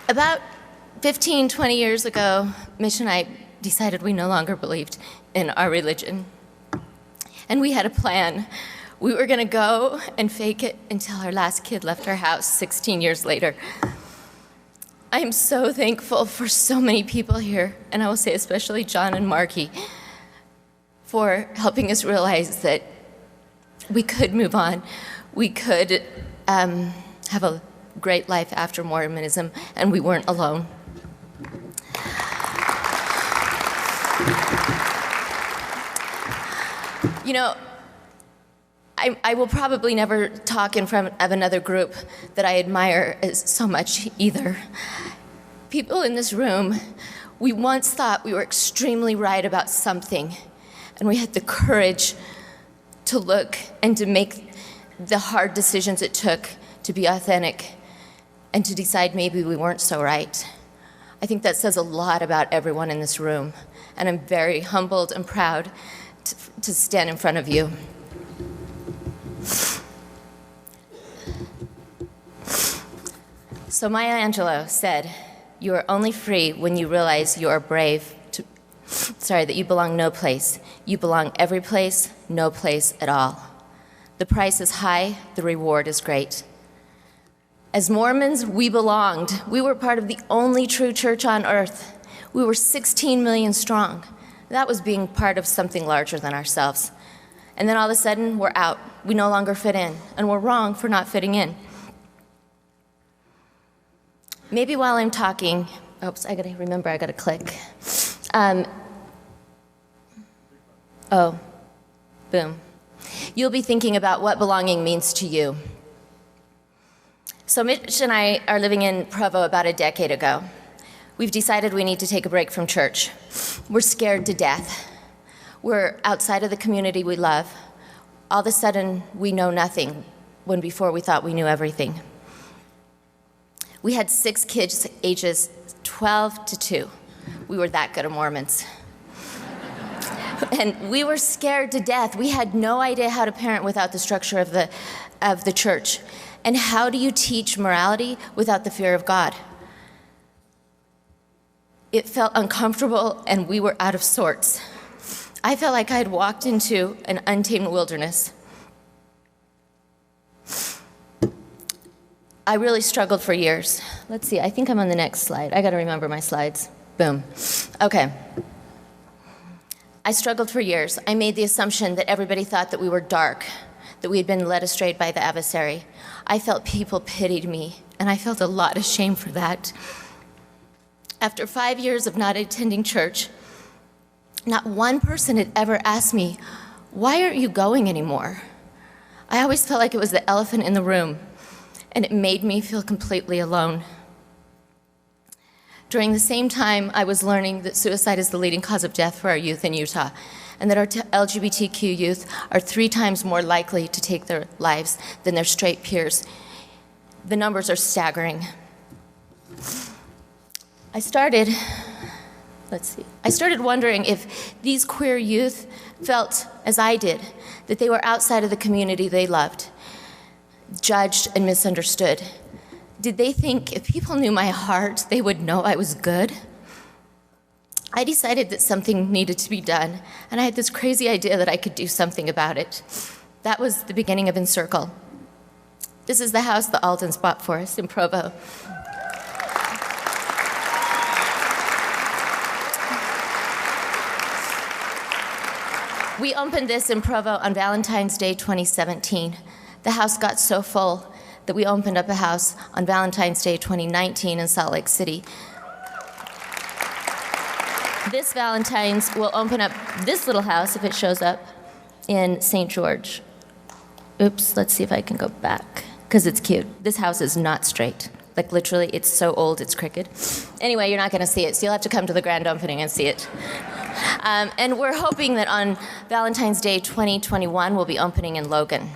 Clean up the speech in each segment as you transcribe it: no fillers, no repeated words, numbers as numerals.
About 15, 20 years ago, Mitch and I decided we no longer believed in our religion. And we had a plan. We were going to go and fake it until our last kid left our house 16 years later. I am so thankful for so many people here, and I will say especially John and Marky, for helping us realize that we could move on. We could have a great life after Mormonism, and we weren't alone. You know, I will probably never talk in front of another group that I admire so much either. People in this room, we once thought we were extremely right about something, and we had the courage to look and to make the hard decisions it took to be authentic and to decide maybe we weren't so right. I think that says a lot about everyone in this room, and I'm very humbled and proud to stand in front of you. So Maya Angelou said, "You are only free when you realize you are brave that you belong no place. You belong every place, no place at all. The price is high, the reward is great." As Mormons, we belonged. We were part of the only true church on earth. We were 16 million strong. That was being part of something larger than ourselves. And then all of a sudden, we're out. We no longer fit in, and we're wrong for not fitting in. Maybe while I'm talking, oops, I gotta click. Boom. You'll be thinking about what belonging means to you. So Mitch and I are living in Provo about a decade ago. We've decided we need to take a break from church. We're scared to death. We're outside of the community we love. All of a sudden, we know nothing, when before we thought we knew everything. We had 6 kids ages 12 to 2. We were that good of Mormons. And we were scared to death. We had no idea how to parent without the structure of the church. And how do you teach morality without the fear of God? It felt uncomfortable, and we were out of sorts. I felt like I had walked into an untamed wilderness. I really struggled for years. Let's see, I think I'm on the next slide. I gotta remember my slides. Boom. Okay. I struggled for years. I made the assumption that everybody thought that we were dark, that we had been led astray by the adversary. I felt people pitied me, and I felt a lot of shame for that. After 5 years of not attending church, not one person had ever asked me, "Why aren't you going anymore?" I always felt like it was the elephant in the room, and it made me feel completely alone. During the same time, I was learning that suicide is the leading cause of death for our youth in Utah, and that our LGBTQ youth are 3 times more likely to take their lives than their straight peers. The numbers are staggering. I started wondering if these queer youth felt as I did, that they were outside of the community they loved, judged and misunderstood. Did they think if people knew my heart, they would know I was good? I decided that something needed to be done, and I had this crazy idea that I could do something about it. That was the beginning of Encircle. This is the house the Aldens bought for us in Provo. We opened this in Provo on Valentine's Day 2017. The house got so full that we opened up a house on Valentine's Day 2019 in Salt Lake City. This Valentine's, we'll open up this little house, if it shows up, in St. George. Oops, let's see if I can go back, because it's cute. This house is not straight. Like literally, it's so old, it's crooked. Anyway, you're not gonna see it, so you'll have to come to the grand opening and see it. And we're hoping that on Valentine's Day 2021, we'll be opening in Logan.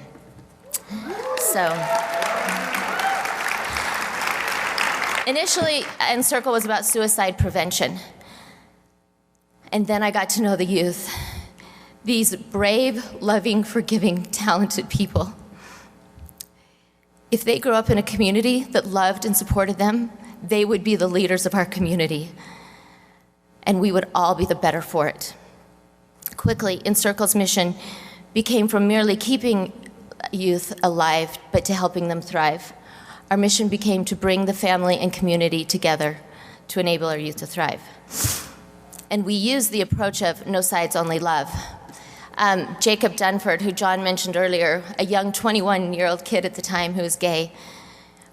So, initially, Encircle was about suicide prevention. And then I got to know the youth. These brave, loving, forgiving, talented people. If they grew up in a community that loved and supported them, they would be the leaders of our community, and we would all be the better for it. Quickly, Encircle's mission became from merely keeping youth alive, but to helping them thrive. Our mission became to bring the family and community together to enable our youth to thrive. And we use the approach of no sides, only love. Jacob Dunford, who John mentioned earlier, a young 21-year-old kid at the time who was gay,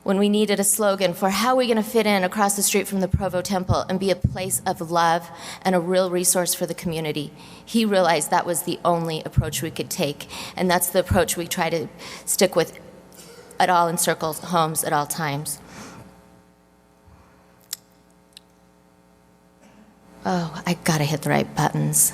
when we needed a slogan for how are we going to fit in across the street from the Provo Temple and be a place of love and a real resource for the community, he realized that was the only approach we could take. And that's the approach we try to stick with at all Encircle homes at all times. Oh, I gotta hit the right buttons.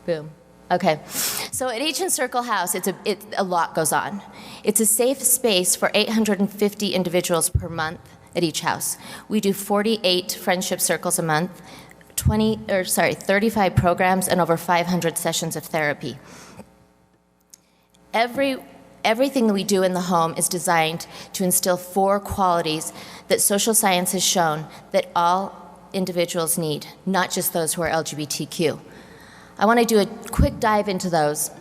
Boom. Okay. So at each Encircle house, a lot goes on. It's a safe space for 850 individuals per month at each house. We do 48 friendship circles a month, 35 programs, and over 500 sessions of therapy. Everything that we do in the home is designed to instill 4 qualities that social science has shown that all individuals need, not just those who are LGBTQ. I want to do a quick dive into those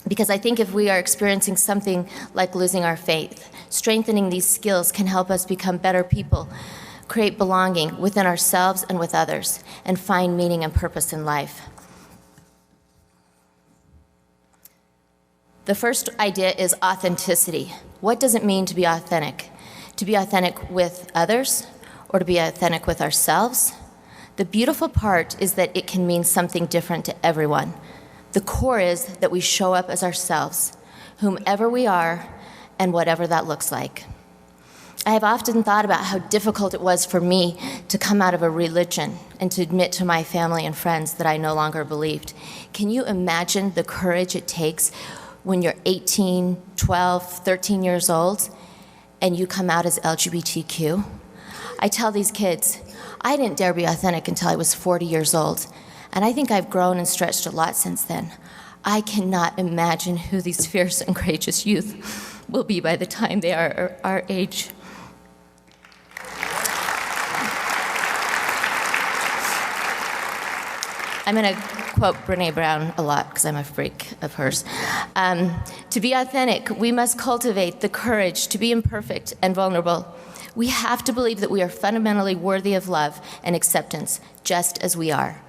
because I think if we are experiencing something like losing our faith, strengthening these skills can help us become better people, create belonging within ourselves and with others, and find meaning and purpose in life. The first idea is authenticity. What does it mean to be authentic? To be authentic with others or to be authentic with ourselves? The beautiful part is that it can mean something different to everyone. The core is that we show up as ourselves, whomever we are, and whatever that looks like. I have often thought about how difficult it was for me to come out of a religion and to admit to my family and friends that I no longer believed. Can you imagine the courage it takes when you're 18, 12, 13 years old and you come out as LGBTQ? I tell these kids, I didn't dare be authentic until I was 40 years old, and I think I've grown and stretched a lot since then. I cannot imagine who these fierce and courageous youth will be by the time they are our age. I'm going to quote Brené Brown a lot because I'm a freak of hers. To be authentic, we must cultivate the courage to be imperfect and vulnerable. We have to believe that we are fundamentally worthy of love and acceptance, just as we are.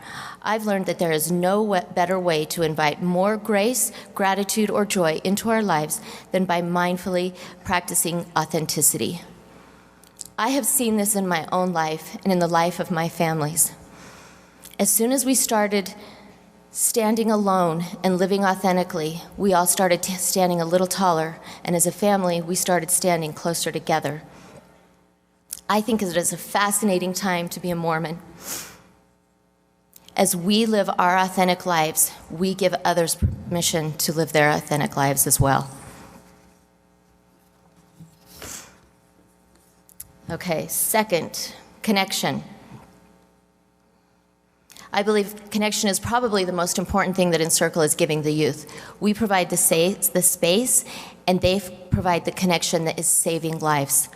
I've learned that there is no better way to invite more grace, gratitude, or joy into our lives than by mindfully practicing authenticity. I have seen this in my own life and in the life of my families. As soon as we started standing alone and living authentically, we all started standing a little taller, and as a family, we started standing closer together. I think it is a fascinating time to be a Mormon. As we live our authentic lives, we give others permission to live their authentic lives as well. Okay, second, connection. I believe connection is probably the most important thing that Encircle is giving the youth. We provide the space, and they provide the connection that is saving lives.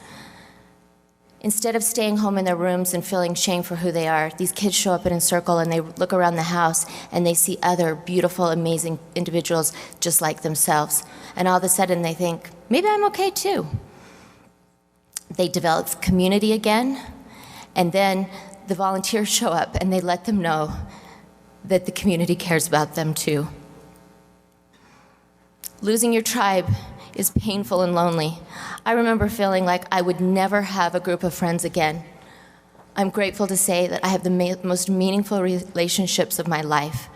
Instead of staying home in their rooms and feeling shame for who they are, these kids show up at Encircle and they look around the house and they see other beautiful, amazing individuals just like themselves. And all of a sudden they think, maybe I'm okay too. They develop community again, and then the volunteers show up and they let them know that the community cares about them too. Losing your tribe is painful and lonely. I remember feeling like I would never have a group of friends again. I'm grateful to say that I have the most meaningful relationships of my life.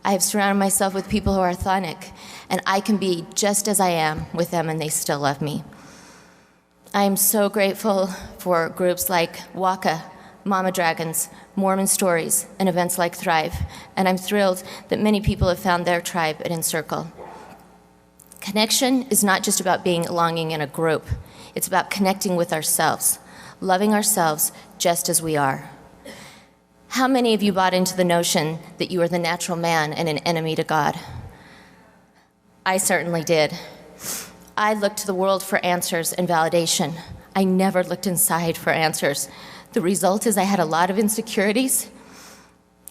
I have surrounded myself with people who are authentic, and I can be just as I am with them and they still love me. I am so grateful for groups like WACA, Mama Dragons, Mormon Stories, and events like Thrive, and I'm thrilled that many people have found their tribe at Encircle. Connection is not just about belonging in a group. It's about connecting with ourselves, loving ourselves just as we are. How many of you bought into the notion that you are the natural man and an enemy to God? I certainly did. I looked to the world for answers and validation. I never looked inside for answers. The result is I had a lot of insecurities,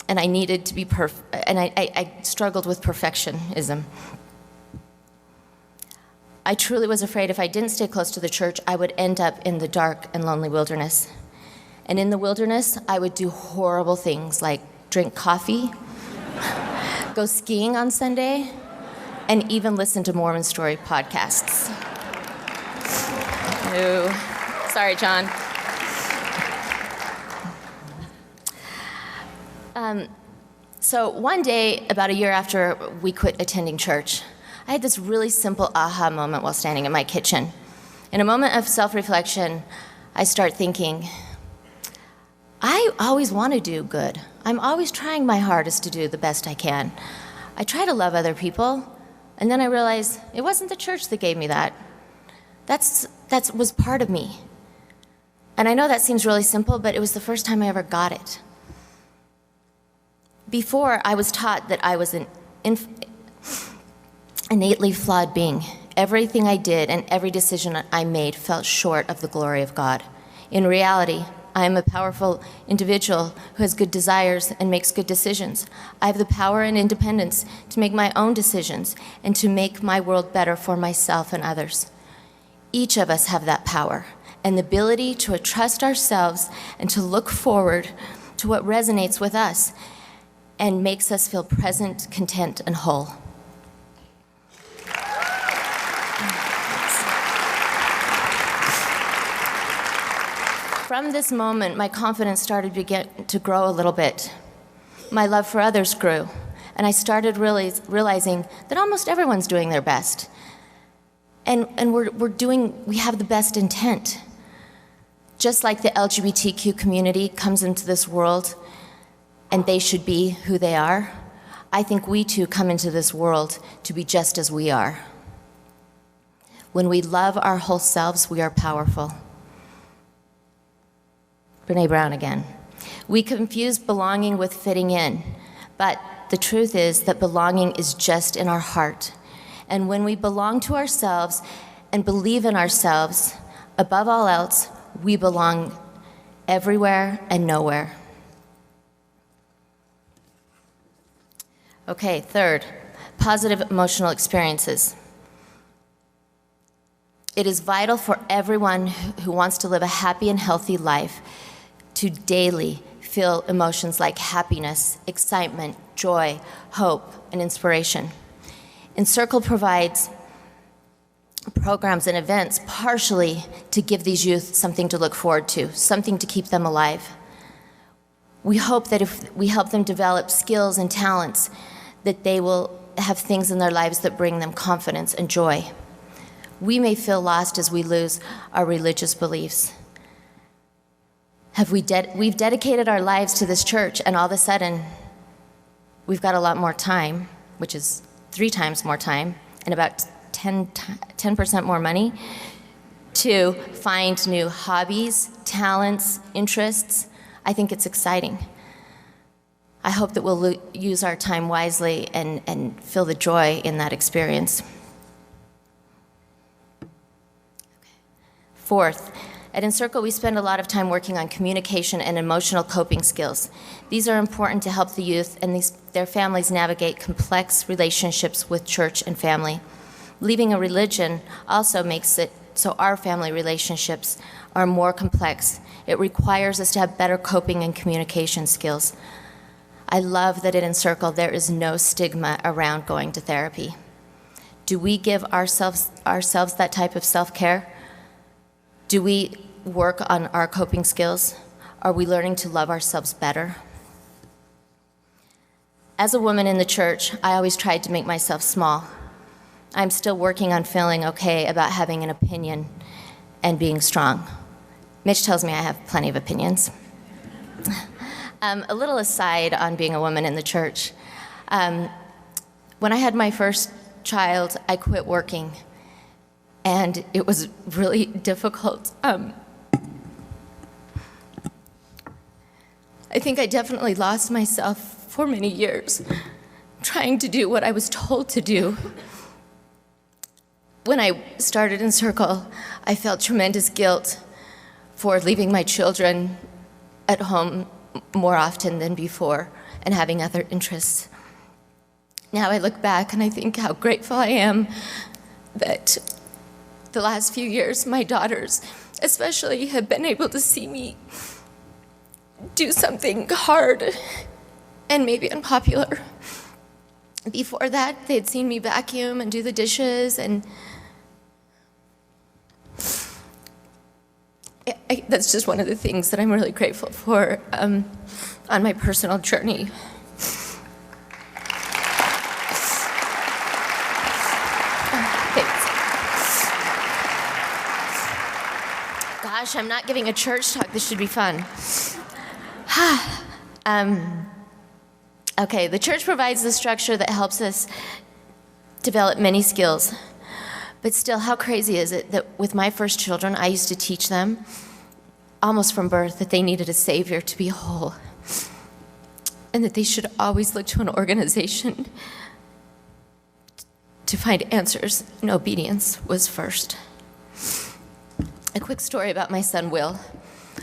and I needed to be and I struggled with perfectionism. I truly was afraid if I didn't stay close to the church, I would end up in the dark and lonely wilderness. And in the wilderness, I would do horrible things like drink coffee, go skiing on Sunday, and even listen to Mormon story podcasts. No. Sorry, John. So one day, about a year after we quit attending church, I had this really simple aha moment while standing in my kitchen. In a moment of self-reflection, I start thinking, I always want to do good. I'm always trying my hardest to do the best I can. I try to love other people, and then I realized it wasn't the church that gave me that. That was part of me. And I know that seems really simple, but it was the first time I ever got it. Before, I was taught that I was an innately flawed being. Everything I did and every decision I made fell short of the glory of God. In reality, I am a powerful individual who has good desires and makes good decisions. I have the power and independence to make my own decisions and to make my world better for myself and others. Each of us have that power and the ability to trust ourselves and to look forward to what resonates with us and makes us feel present, content, and whole. From this moment, my confidence started to grow a little bit. My love for others grew, and I started realizing that almost everyone's doing their best. And we have the best intent. Just like the LGBTQ community comes into this world and they should be who they are, I think we too come into this world to be just as we are. When we love our whole selves, we are powerful. Brene Brown again. We confuse belonging with fitting in, but the truth is that belonging is just in our heart. And when we belong to ourselves and believe in ourselves, above all else, we belong everywhere and nowhere. Okay, third, positive emotional experiences. It is vital for everyone who wants to live a happy and healthy life to daily feel emotions like happiness, excitement, joy, hope, and inspiration. Encircle provides programs and events partially to give these youth something to look forward to, something to keep them alive. We hope that if we help them develop skills and talents, that they will have things in their lives that bring them confidence and joy. We may feel lost as we lose our religious beliefs. We've dedicated our lives to this church, and all of a sudden, we've got a lot more time, which is 3 times more time, and about 10% more money, to find new hobbies, talents, interests. I think it's exciting. I hope that we'll use our time wisely and feel the joy in that experience. Fourth, at Encircle, we spend a lot of time working on communication and emotional coping skills. These are important to help the youth and their families navigate complex relationships with church and family. Leaving a religion also makes it so our family relationships are more complex. It requires us to have better coping and communication skills. I love that at Encircle there is no stigma around going to therapy. Do we give ourselves that type of self-care? Do we work on our coping skills? Are we learning to love ourselves better? As a woman in the church, I always tried to make myself small. I'm still working on feeling okay about having an opinion and being strong. Mitch tells me I have plenty of opinions. A little aside on being a woman in the church. When I had my first child, I quit working, and it was really difficult. I think I definitely lost myself for many years, trying to do what I was told to do. When I started Encircle, I felt tremendous guilt for leaving my children at home more often than before and having other interests. Now I look back and I think how grateful I am that the last few years, my daughters especially have been able to see me do something hard and maybe unpopular. Before that, they'd seen me vacuum and do the dishes, and that's just one of the things that I'm really grateful for on my personal journey. Thanks. Gosh, I'm not giving a church talk. This should be fun. Okay, the church provides the structure that helps us develop many skills. But still, how crazy is it that with my first children, I used to teach them, almost from birth, that they needed a savior to be whole, and that they should always look to an organization to find answers, and obedience was first. A quick story about my son, Will.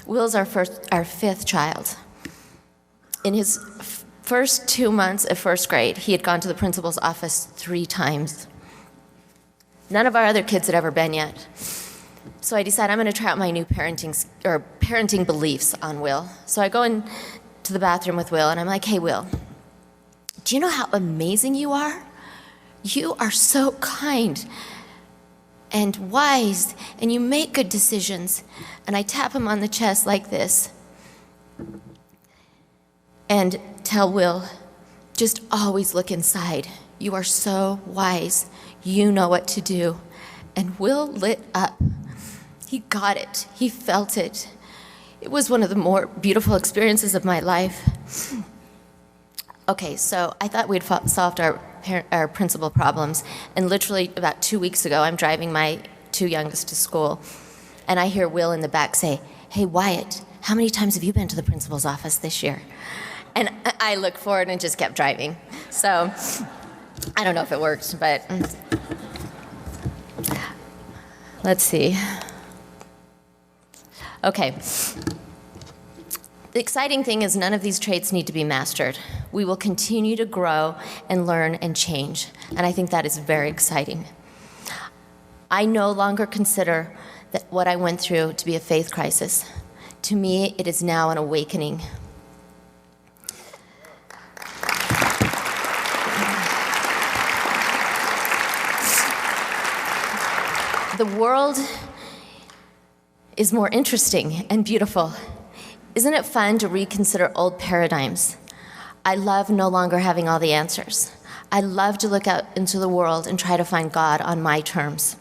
Will's our fifth child. In his first 2 months of first grade, he had gone to the principal's office 3 times. None of our other kids had ever been yet. So I decided I'm going to try out my new parenting beliefs on Will. So I go into the bathroom with Will, and I'm like, hey, Will, do you know how amazing you are? You are so kind and wise, and you make good decisions. And I tap him on the chest like this and tell Will, just always look inside. You are so wise. You know what to do. And Will lit up. He got it. He felt it. It was one of the more beautiful experiences of my life. Okay, so I thought we'd solved our principal problems, and literally about 2 weeks ago, I'm driving my 2 youngest to school, and I hear Will in the back say, hey, Wyatt, how many times have you been to the principal's office this year? And I looked forward and just kept driving. So I don't know if it worked, but let's see. Okay. The exciting thing is none of these traits need to be mastered. We will continue to grow and learn and change, and I think that is very exciting. I no longer consider that what I went through to be a faith crisis. To me, it is now an awakening. The world is more interesting and beautiful. Isn't it fun to reconsider old paradigms? I love no longer having all the answers. I love to look out into the world and try to find God on my terms.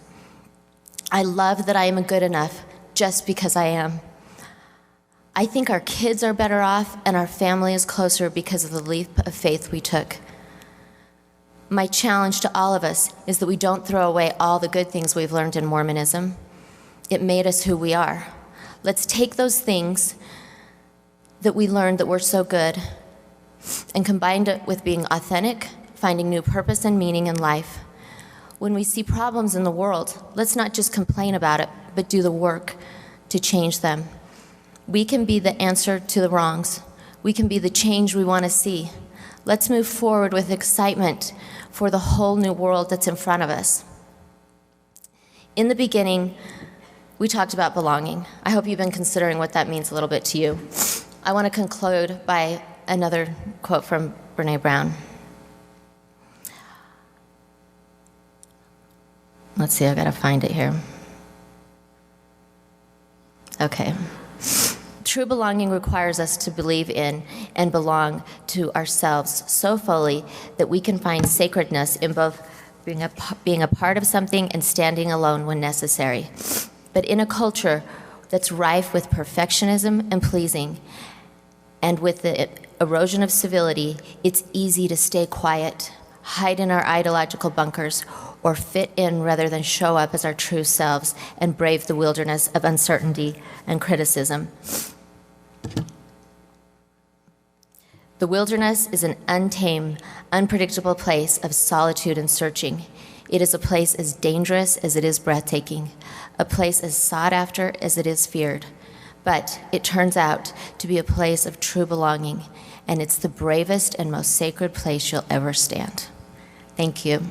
I love that I am good enough just because I am. I think our kids are better off and our family is closer because of the leap of faith we took. My challenge to all of us is that we don't throw away all the good things we've learned in Mormonism. It made us who we are. Let's take those things that we learned that were so good and combine it with being authentic, finding new purpose and meaning in life. When we see problems in the world, let's not just complain about it, but do the work to change them. We can be the answer to the wrongs. We can be the change we want to see. Let's move forward with excitement for the whole new world that's in front of us. In the beginning, we talked about belonging. I hope you've been considering what that means a little bit to you. I want to conclude by another quote from Brené Brown. Let's see, I've got to find it here. Okay. True belonging requires us to believe in and belong to ourselves so fully that we can find sacredness in both being a part of something and standing alone when necessary. But in a culture that's rife with perfectionism and pleasing, and with the erosion of civility, it's easy to stay quiet, hide in our ideological bunkers, or fit in rather than show up as our true selves and brave the wilderness of uncertainty and criticism. The wilderness is an untamed, unpredictable place of solitude and searching. It is a place as dangerous as it is breathtaking, a place as sought after as it is feared. But it turns out to be a place of true belonging, and it's the bravest and most sacred place you'll ever stand. Thank you.